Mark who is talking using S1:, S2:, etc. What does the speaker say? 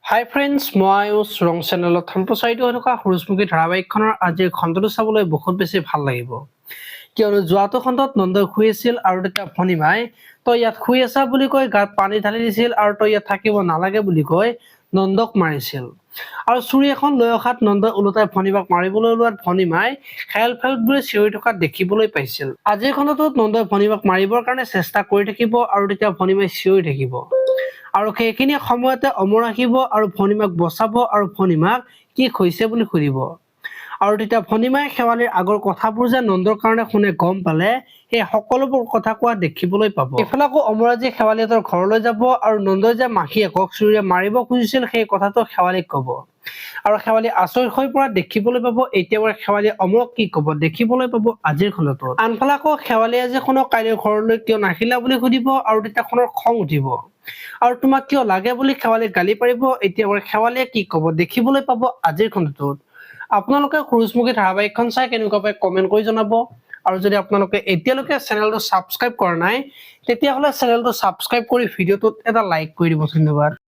S1: হাই friends, মই ৰং চেনেলত সম্প্ৰচাৰিত হৈ থকা সূৰুযমুখী ধাৰাবাহিকখনৰ আজিৰ খণ্ডটো চাবলৈ বহুত বেছি ভাল লাগিব, কিয়নো যোৱাটো খণ্ডত নন্দই শুই আছিল আৰু তেতিয়া ভনীমাই তই ইয়াত শুই আছা বুলি কৈ গাত পানী ঢালি দিছিল আৰু তই ইয়াত থাকিব নালাগে বুলি কৈ নন্দক মাৰিছিল। আৰু চুৰি এখন লৈ অহাত নন্দই ওলোটাই ভনীমাক মাৰিবলৈ লোৱাত ভনীমাই হেল্প হেল্প বুলি চিঞৰি থকা দেখিবলৈ পাইছিল। আজিৰ খণ্ডটোত নন্দই ভনীমাক মাৰিবৰ কাৰণে চেষ্টা কৰি থাকিব আৰু তেতিয়া ভনীমাই চিঞৰি থাকিব আৰু সেইখিনি সময়তে অমৰ আহিব আৰু ভনীমাক বচাব আৰু ভনীমাক কি হৈছে বুলি সুধিব। আৰু তেতিয়া ভনীমাই শেৱালিৰ আগৰ কথাবোৰ যে নন্দৰ কাৰণে শুনে গম পালে সেই সকলোবোৰ কথা কোৱা দেখিবলৈ পাব। এইফালে আকৌ অমৰাজী শেৱালিহঁতৰ ঘৰলৈ যাব আৰু নন্দই যে মাহীয়েকক চুৰিৰে মাৰিব খুজিছিল সেই কথাটো শেৱালিক কব আৰু শেৱালি আচৰিত হৈ পৰা দেখিবলৈ পাব। এতিয়া শেৱালি অমৰক কি কব দেখিবলৈ পাব আজিৰ খণ্ডটোত। আনফালে আকৌ শেৱালিয়ে যে শুনক কাইলৈ ঘৰলৈ কিয় নাহিলা বুলি সুধিব আৰু তেতিয়া শুনৰ খং উঠিব আৰু তোমাক কিয় লাগে বুলি শেৱালিক গালি পাৰিব। এতিয়া শেৱালিয়ে কি কব দেখিবলৈ পাব আজিৰ খণ্ডটোত। আপোনালোকে সূৰুযমুখী ধাৰাবাহিকখন চাই কেনেকুৱা পায় কমেন্ট কৰি জনাব আৰু যদি আপোনালোকে এতিয়ালৈকে চেনেলটো ছাবস্ক্ৰাইব কৰা নাই তেতিয়াহ'লে চেনেলটো ছাবস্ক্ৰাইব কৰি ভিডিঅ'টোত এটা লাইক কৰি দিব। ধন্যবাদ।